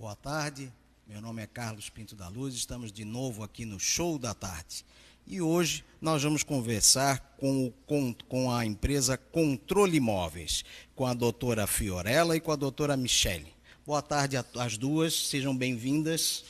Boa tarde, meu nome é Carlos Pinto da Luz, estamos de novo aqui no Show da Tarde. E hoje nós vamos conversar com a empresa Controle Imóveis, com a doutora Fiorella e com a doutora Michele. Boa tarde às duas, sejam bem-vindas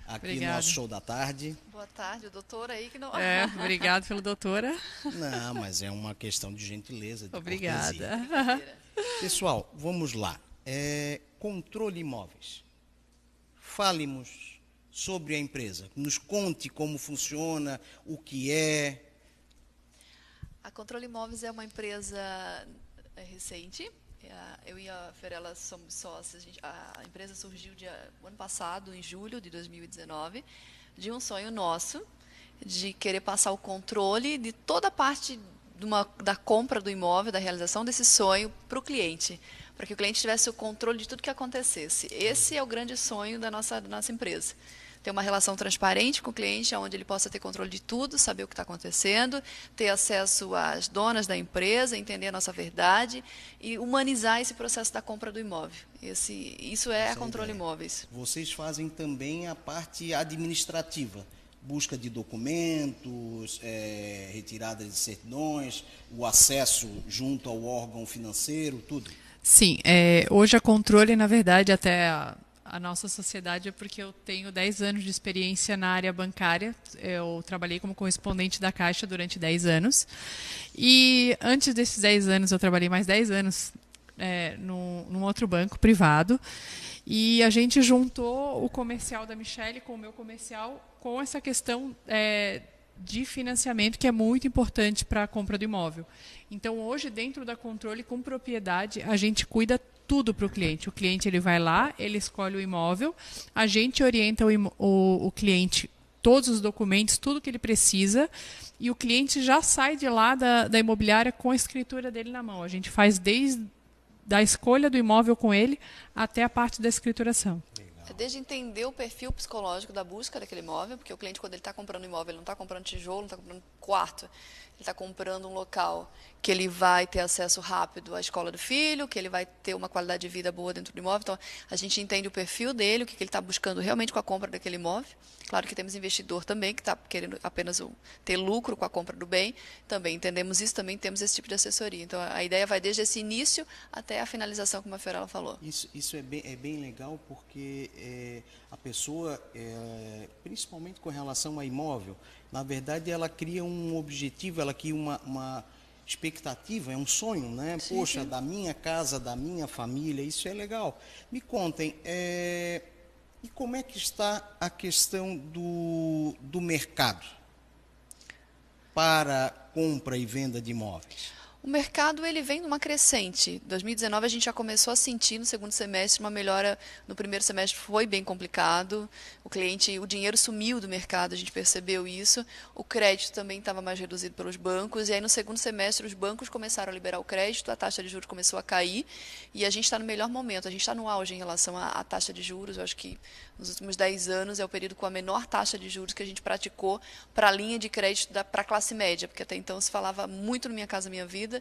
aqui no nosso Show da Tarde. Boa tarde, doutora aí que não... Obrigado pelo doutora. Não, mas é uma questão de gentileza, de Obrigada. cortesia. Pessoal, vamos lá. Controle Imóveis. Fale-nos sobre a empresa. Nos conte como funciona, o que é. A Controle Imóveis é uma empresa recente. Eu e a Fiorella somos sócias. A empresa surgiu o ano passado, em julho de 2019, de um sonho nosso, de querer passar o controle de toda a parte da compra do imóvel, da realização desse sonho para o cliente, para que o cliente tivesse o controle de tudo que acontecesse. Esse é o grande sonho da nossa empresa. Ter uma relação transparente com o cliente, onde ele possa ter controle de tudo, saber o que está acontecendo, ter acesso às donas da empresa, entender a nossa verdade e humanizar esse processo da compra do imóvel. Isso é a Controle Imóveis. Vocês fazem também a parte administrativa, busca de documentos, retirada de certidões, o acesso junto ao órgão financeiro, tudo? Sim, hoje a Controle, na verdade, até a nossa sociedade é porque eu tenho 10 anos de experiência na área bancária. Eu trabalhei como correspondente da Caixa durante 10 anos. E antes desses 10 anos, eu trabalhei mais 10 anos num outro banco privado. E a gente juntou o comercial da Michele com o meu comercial com essa questão de financiamento, que é muito importante para a compra do imóvel. Então, hoje, dentro da Controle, com propriedade, a gente cuida tudo para o cliente. O cliente ele vai lá, ele escolhe o imóvel, a gente orienta o cliente, todos os documentos, tudo que ele precisa, e o cliente já sai de lá da imobiliária com a escritura dele na mão. A gente faz desde a escolha do imóvel com ele até a parte da escrituração. Desde entender o perfil psicológico da busca daquele imóvel, porque o cliente, quando ele está comprando imóvel, ele não está comprando tijolo, não está comprando quarto, ele está comprando um local que ele vai ter acesso rápido à escola do filho, que ele vai ter uma qualidade de vida boa dentro do imóvel. Então, a gente entende o perfil dele, o que ele está buscando realmente com a compra daquele imóvel. Claro que temos investidor também, que está querendo apenas ter lucro com a compra do bem. Também entendemos isso, também temos esse tipo de assessoria. Então, a ideia vai desde esse início até a finalização, como a Fiorella falou. Isso é bem legal, porque a pessoa, principalmente com relação a imóvel, na verdade ela cria um objetivo, ela cria uma expectativa, é um sonho, né? Sim, Poxa, sim. da minha casa, da minha família, isso é legal. Me contem, e como é que está a questão do mercado para compra e venda de imóveis? O mercado ele vem numa crescente. Em 2019 a gente já começou a sentir no segundo semestre uma melhora. No primeiro semestre foi bem complicado. O dinheiro sumiu do mercado, a gente percebeu isso. O crédito também estava mais reduzido pelos bancos. E aí no segundo semestre os bancos começaram a liberar o crédito, a taxa de juros começou a cair e a gente está no melhor momento. A gente está no auge em relação à taxa de juros. Eu acho que nos últimos 10 anos é o período com a menor taxa de juros que a gente praticou para a linha de crédito para a classe média, porque até então se falava muito no Minha Casa Minha Vida.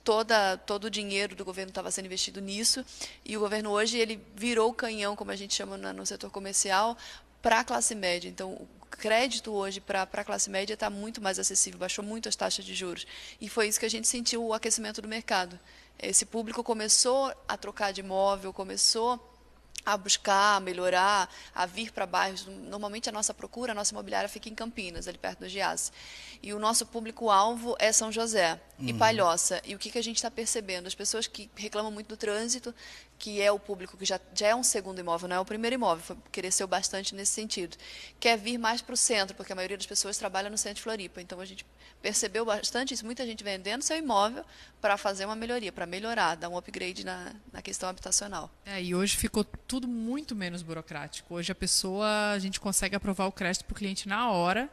Todo o dinheiro do governo estava sendo investido nisso, e o governo hoje ele virou o canhão, como a gente chama no setor comercial, para a classe média. Então, o crédito hoje para a classe média está muito mais acessível, baixou muito as taxas de juros. E foi isso que a gente sentiu, o aquecimento do mercado. Esse público começou a trocar de imóvel, começou a buscar, a melhorar, a vir para bairros. Normalmente a nossa imobiliária fica em Campinas, ali perto do Giasse. E o nosso público-alvo é São José e Palhoça. E o que a gente está percebendo? As pessoas que reclamam muito do trânsito, que é o público que já é um segundo imóvel, não é o primeiro imóvel, cresceu bastante nesse sentido. Quer vir mais para o centro, porque a maioria das pessoas trabalha no centro de Floripa. Então a gente percebeu bastante isso, muita gente vendendo seu imóvel para fazer uma melhoria, para melhorar, dar um upgrade na questão habitacional. E hoje ficou tudo muito menos burocrático. Hoje a gente consegue aprovar o crédito para o cliente na hora,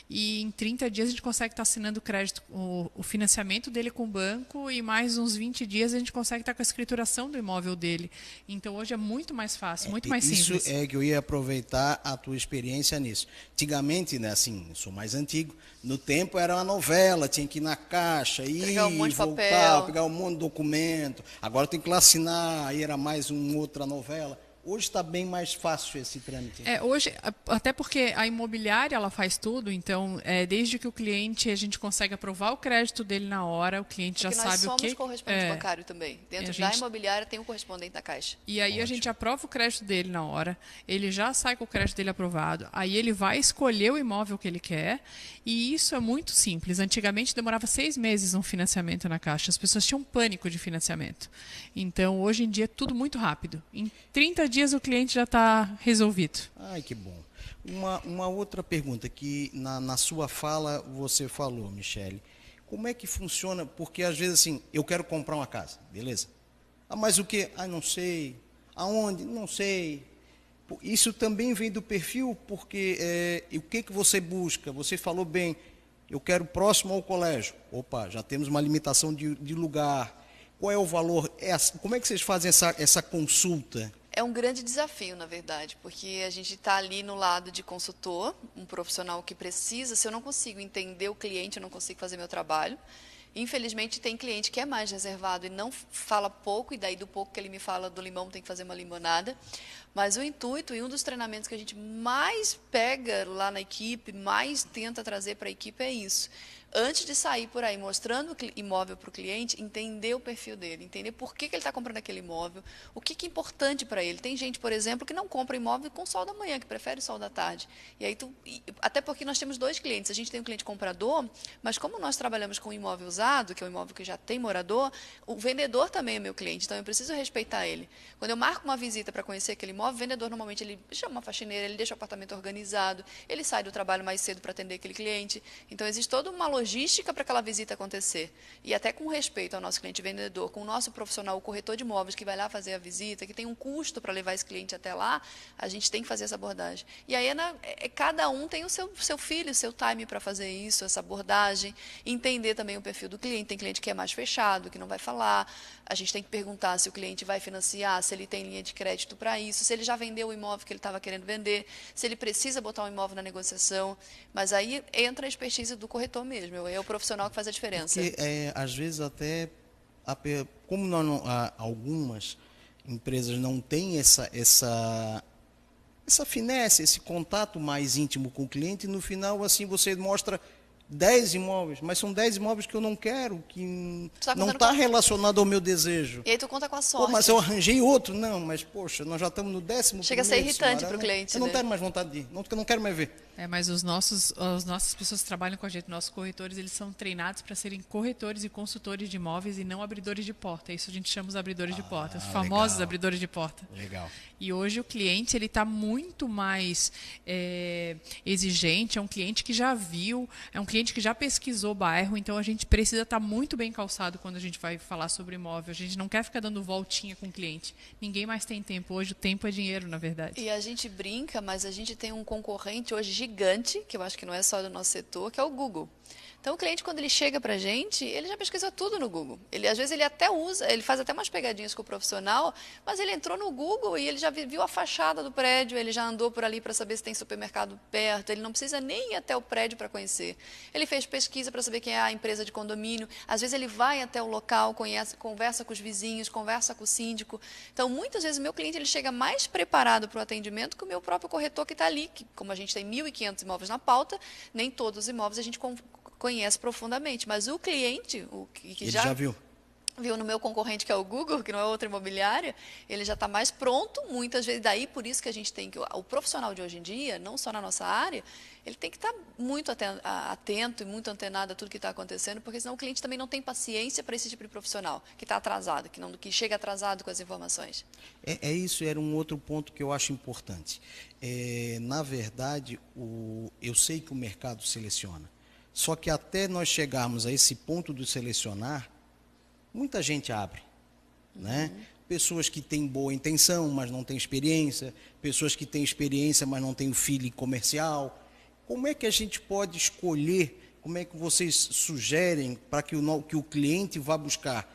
e em 30 dias a gente consegue estar assinando o financiamento dele com o banco, e mais uns 20 dias a gente consegue estar com a escrituração do imóvel dele. Então hoje é muito mais fácil, muito mais simples. Isso é que eu ia aproveitar a tua experiência nisso. Antigamente, né, assim, eu sou mais antigo, no tempo era uma novela, tinha que ir na caixa, ir pegar um monte de voltar, papel, pegar um monte de documento. Agora tem que lá assinar, aí era mais uma outra novela. Hoje está bem mais fácil esse trâmite. Hoje, até porque a imobiliária ela faz tudo, então desde que o cliente a gente consegue aprovar o crédito dele na hora, o cliente porque já sabe o que. Nós somos correspondente bancário também. Dentro da imobiliária tem um correspondente da Caixa. E aí a gente aprova o crédito dele na hora, ele já sai com o crédito dele aprovado, aí ele vai escolher o imóvel que ele quer, e isso é muito simples. Antigamente demorava 6 meses um financiamento na Caixa, as pessoas tinham pânico de financiamento. Então hoje em dia é tudo muito rápido. Em 30 dias o cliente já está resolvido. Ai, que bom. Uma outra pergunta que na sua fala você falou, Michele. Como é que funciona? Porque às vezes assim, eu quero comprar uma casa, beleza? Ah, mas o quê? Ah, não sei. Aonde? Não sei. Isso também vem do perfil, porque o que você busca? Você falou bem, eu quero próximo ao colégio. Opa, já temos uma limitação de lugar. Qual é o valor? Como é que vocês fazem essa consulta? É um grande desafio, na verdade, porque a gente está ali no lado de consultor, um profissional que precisa. Se eu não consigo entender o cliente, eu não consigo fazer meu trabalho. Infelizmente, tem cliente que é mais reservado e não fala pouco, e daí do pouco que ele me fala do limão tem que fazer uma limonada. Mas o intuito e um dos treinamentos que a gente mais pega lá na equipe, mais tenta trazer para a equipe é isso. Antes de sair por aí mostrando o imóvel para o cliente, entender o perfil dele, entender por que ele está comprando aquele imóvel, o que é importante para ele. Tem gente, por exemplo, que não compra imóvel com sol da manhã, que prefere sol da tarde. E aí até porque nós temos 2 clientes. A gente tem um cliente comprador, mas como nós trabalhamos com imóvel usado, que é um imóvel que já tem morador, o vendedor também é meu cliente, então eu preciso respeitar ele. Quando eu marco uma visita para conhecer aquele imóvel, o vendedor normalmente ele chama uma faxineira, ele deixa o apartamento organizado, ele sai do trabalho mais cedo para atender aquele cliente. Então existe toda uma logística para aquela visita acontecer. E até com respeito ao nosso cliente vendedor, com o nosso profissional, o corretor de imóveis que vai lá fazer a visita, que tem um custo para levar esse cliente até lá, a gente tem que fazer essa abordagem. E aí cada um tem o seu filho, o seu time para fazer isso, essa abordagem, entender também o perfil do cliente. Tem cliente que é mais fechado, que não vai falar. A gente tem que perguntar se o cliente vai financiar, se ele tem linha de crédito para isso, se ele já vendeu o imóvel que ele estava querendo vender, se ele precisa botar um imóvel na negociação. Mas aí entra a expertise do corretor mesmo, é o profissional que faz a diferença. Porque, às vezes, até, como algumas empresas não têm essa finesse, esse contato mais íntimo com o cliente, no final, assim, você mostra 10 imóveis, mas são 10 imóveis que eu não quero, que não está relacionado ao meu desejo. E aí tu conta com a sorte. Pô, mas eu arranjei outro. Não, mas poxa, nós já estamos no 10º. Chega a ser irritante para o cliente. Eu não tenho mais vontade de ir, porque eu não quero mais ver. Mas as nossas pessoas que trabalham com a gente, nossos corretores, eles são treinados para serem corretores e consultores de imóveis e não abridores de porta. Isso a gente chama os abridores de porta, os famosos abridores de porta. Legal. E hoje o cliente ele está muito mais exigente, é um cliente que já viu, é um cliente que já pesquisou o bairro, então a gente precisa estar muito bem calçado quando a gente vai falar sobre imóvel. A gente não quer ficar dando voltinha com o cliente. Ninguém mais tem tempo. Hoje o tempo é dinheiro, na verdade. E a gente brinca, mas a gente tem um concorrente hoje gigante, que eu acho que não é só do nosso setor, que é o Google. Então, o cliente, quando ele chega para a gente, ele já pesquisou tudo no Google. Às vezes, ele até usa, ele faz até umas pegadinhas com o profissional, mas ele entrou no Google e ele já viu a fachada do prédio, ele já andou por ali para saber se tem supermercado perto, ele não precisa nem ir até o prédio para conhecer. Ele fez pesquisa para saber quem é a empresa de condomínio, às vezes ele vai até o local, conversa com os vizinhos, conversa com o síndico. Então, muitas vezes, o meu cliente ele chega mais preparado para o atendimento que o meu próprio corretor que está ali, que, como a gente tem 1.500 imóveis na pauta, nem todos os imóveis a gente conhece profundamente, mas o cliente, que ele já viu no meu concorrente, que é o Google, que não é outra imobiliária, ele já está mais pronto, muitas vezes. Daí, por isso que a gente tem que... O profissional de hoje em dia, não só na nossa área, ele tem que estar muito atento e muito antenado a tudo que está acontecendo, porque senão o cliente também não tem paciência para esse tipo de profissional, que está atrasado, que chega atrasado com as informações. Isso era um outro ponto que eu acho importante. Na verdade, eu sei que o mercado seleciona, só que até nós chegarmos a esse ponto de selecionar, muita gente abre, né? Pessoas que têm boa intenção, mas não têm experiência, pessoas que têm experiência, mas não têm o feeling comercial. Como é que a gente pode escolher, como é que vocês sugerem para que o cliente vá buscar?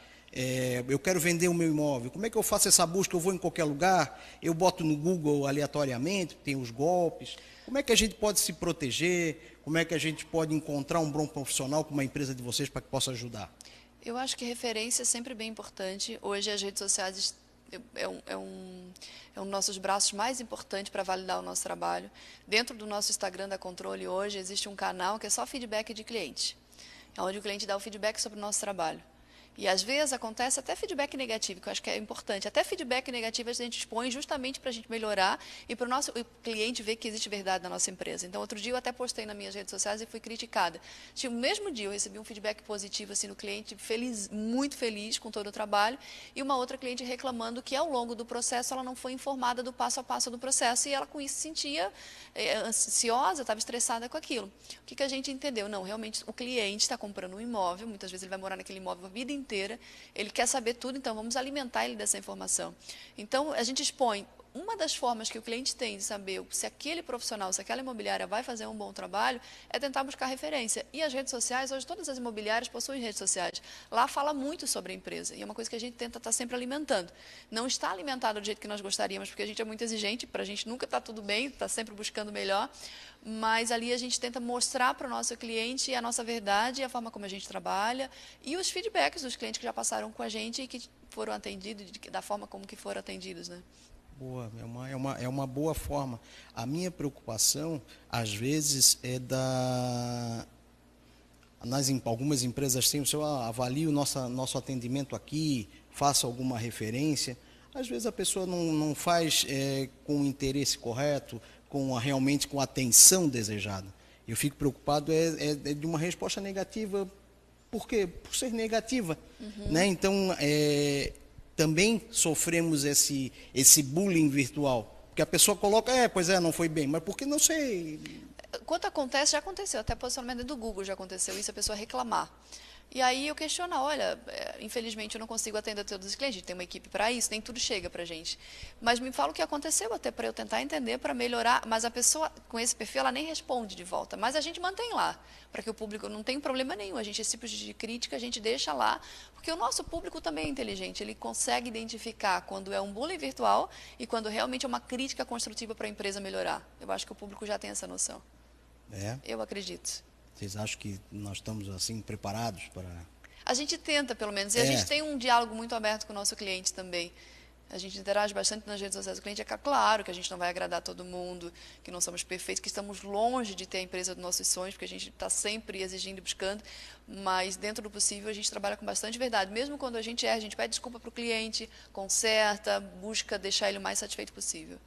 Eu quero vender o meu imóvel, como é que eu faço essa busca? Eu vou em qualquer lugar, eu boto no Google aleatoriamente, tem os golpes. Como é que a gente pode se proteger? Como é que a gente pode encontrar um bom profissional como a empresa de vocês para que possa ajudar? Eu acho que referência é sempre bem importante. Hoje as redes sociais É um dos nossos braços mais importantes para validar o nosso trabalho. Dentro do nosso Instagram da Controle hoje existe um canal que é só feedback de cliente, é onde o cliente dá o feedback sobre o nosso trabalho. E às vezes acontece até feedback negativo, que eu acho que é importante. Até feedback negativo a gente expõe justamente para a gente melhorar e para o nosso cliente ver que existe verdade na nossa empresa. Então, outro dia eu até postei nas minhas redes sociais e fui criticada. No mesmo dia eu recebi um feedback positivo assim, no cliente, feliz, muito feliz com todo o trabalho, e uma outra cliente reclamando que ao longo do processo ela não foi informada do passo a passo do processo e ela com isso se sentia ansiosa, estava estressada com aquilo. O que a gente entendeu? Não, realmente o cliente está comprando um imóvel, muitas vezes ele vai morar naquele imóvel a vida inteira, ele quer saber tudo, então vamos alimentar ele dessa informação. Então, a gente expõe uma das formas que o cliente tem de saber se aquele profissional, se aquela imobiliária vai fazer um bom trabalho, é tentar buscar referência. E as redes sociais, hoje todas as imobiliárias possuem redes sociais. Lá fala muito sobre a empresa e é uma coisa que a gente tenta estar sempre alimentando. Não está alimentado do jeito que nós gostaríamos, porque a gente é muito exigente, para a gente nunca está tudo bem, está sempre buscando o melhor, mas ali a gente tenta mostrar para o nosso cliente a nossa verdade, a forma como a gente trabalha e os feedbacks dos clientes que já passaram com a gente e que foram atendidos, da forma como que foram atendidos, né? Boa, é uma boa forma. A minha preocupação, às vezes, é algumas empresas têm o seu, avalie o nosso atendimento aqui, faça alguma referência. Às vezes a pessoa não faz com o interesse correto, realmente com a atenção desejada. Eu fico preocupado de uma resposta negativa. Por quê? Por ser negativa. Né? Então, também sofremos esse bullying virtual. Porque a pessoa coloca, não foi bem, mas porque não sei. Quando acontece, já aconteceu, até posicionamento do Google já aconteceu isso, a pessoa reclamar. E aí eu questiono, olha, infelizmente eu não consigo atender todos os clientes, a gente tem uma equipe para isso, nem tudo chega para a gente. Mas me fala o que aconteceu, até para eu tentar entender, para melhorar. Mas a pessoa com esse perfil, ela nem responde de volta. Mas a gente mantém lá, para que o público não tenha problema nenhum. Esse tipo de crítica a gente deixa lá, porque o nosso público também é inteligente, ele consegue identificar quando é um bullying virtual e quando realmente é uma crítica construtiva para a empresa melhorar. Eu acho que o público já tem essa noção. Eu acredito. Vocês acham que nós estamos assim preparados para... A gente tenta, pelo menos, e a gente tem um diálogo muito aberto com o nosso cliente também. A gente interage bastante nas redes sociais do cliente. É claro que a gente não vai agradar todo mundo, que não somos perfeitos, que estamos longe de ter a empresa dos nossos sonhos, porque a gente está sempre exigindo e buscando, mas dentro do possível a gente trabalha com bastante verdade. Mesmo quando a gente erra, a gente pede desculpa para o cliente, conserta, busca deixar ele o mais satisfeito possível.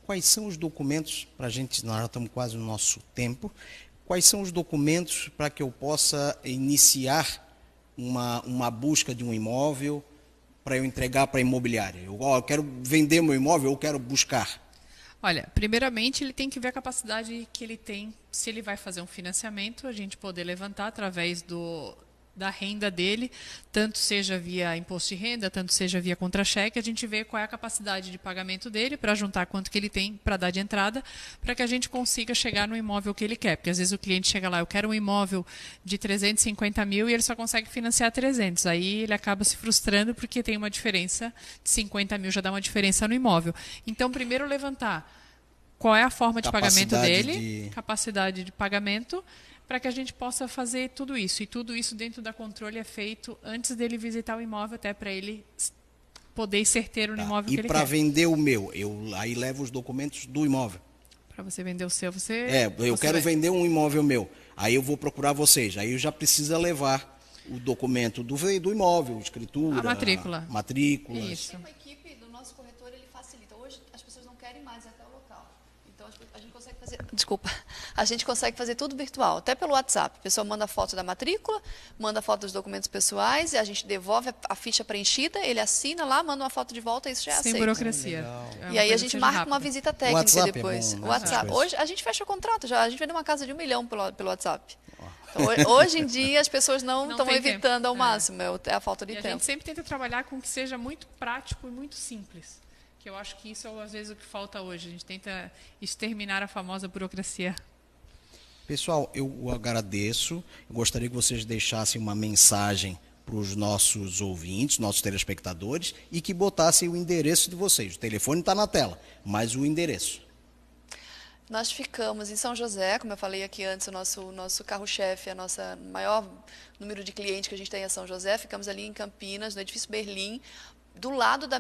Quais são os documentos, para a gente, nós já estamos quase no nosso tempo, quais são os documentos para que eu possa iniciar uma busca de um imóvel para eu entregar para a imobiliária? Eu quero vender meu imóvel, eu quero buscar. Olha, primeiramente ele tem que ver a capacidade que ele tem, se ele vai fazer um financiamento, a gente poder levantar através da renda dele, tanto seja via imposto de renda, tanto seja via contra-cheque, a gente vê qual é a capacidade de pagamento dele para juntar quanto que ele tem para dar de entrada, para que a gente consiga chegar no imóvel que ele quer. Porque às vezes o cliente chega lá, eu quero um imóvel de 350 mil e ele só consegue financiar 300. Aí ele acaba se frustrando porque tem uma diferença de 50 mil, já dá uma diferença no imóvel. Então, primeiro levantar qual é a forma de pagamento dele, capacidade de pagamento, para que a gente possa fazer tudo isso. E tudo isso dentro da Controle é feito antes dele visitar o imóvel, até para ele poder ir certeiro no imóvel que ele quer. E para vender o meu, eu aí levo os documentos do imóvel. Para você vender o seu, eu quero vender um imóvel meu. Aí eu vou procurar vocês. Aí eu já preciso levar o documento do imóvel, escritura, a matrícula. Matrículas. Isso. A equipe do nosso corretor, ele facilita. Hoje as pessoas não querem mais ir até o local. Então a gente consegue fazer... Desculpa. A gente consegue fazer tudo virtual, até pelo WhatsApp. A pessoa manda foto da matrícula, manda foto dos documentos pessoais, e a gente devolve a ficha preenchida, ele assina lá, manda uma foto de volta e isso já é aceito. Sem burocracia. E aí a gente marca uma visita técnica WhatsApp depois. É bom, o WhatsApp. Hoje a gente fecha o contrato já, a gente vende uma casa de 1 milhão pelo WhatsApp. Então, hoje em dia as pessoas não estão evitando ao máximo, é a falta de tempo. A gente sempre tenta trabalhar com que seja muito prático e muito simples. Que eu acho que isso é às vezes o que falta hoje. A gente tenta exterminar a famosa burocracia. Pessoal, eu agradeço. Eu gostaria que vocês deixassem uma mensagem para os nossos ouvintes, nossos telespectadores, e que botassem o endereço de vocês. O telefone está na tela, mas o endereço. Nós ficamos em São José, como eu falei aqui antes, o nosso carro-chefe, a nossa maior número de clientes que a gente tem é São José. Ficamos ali em Campinas, no edifício Berlim, do lado da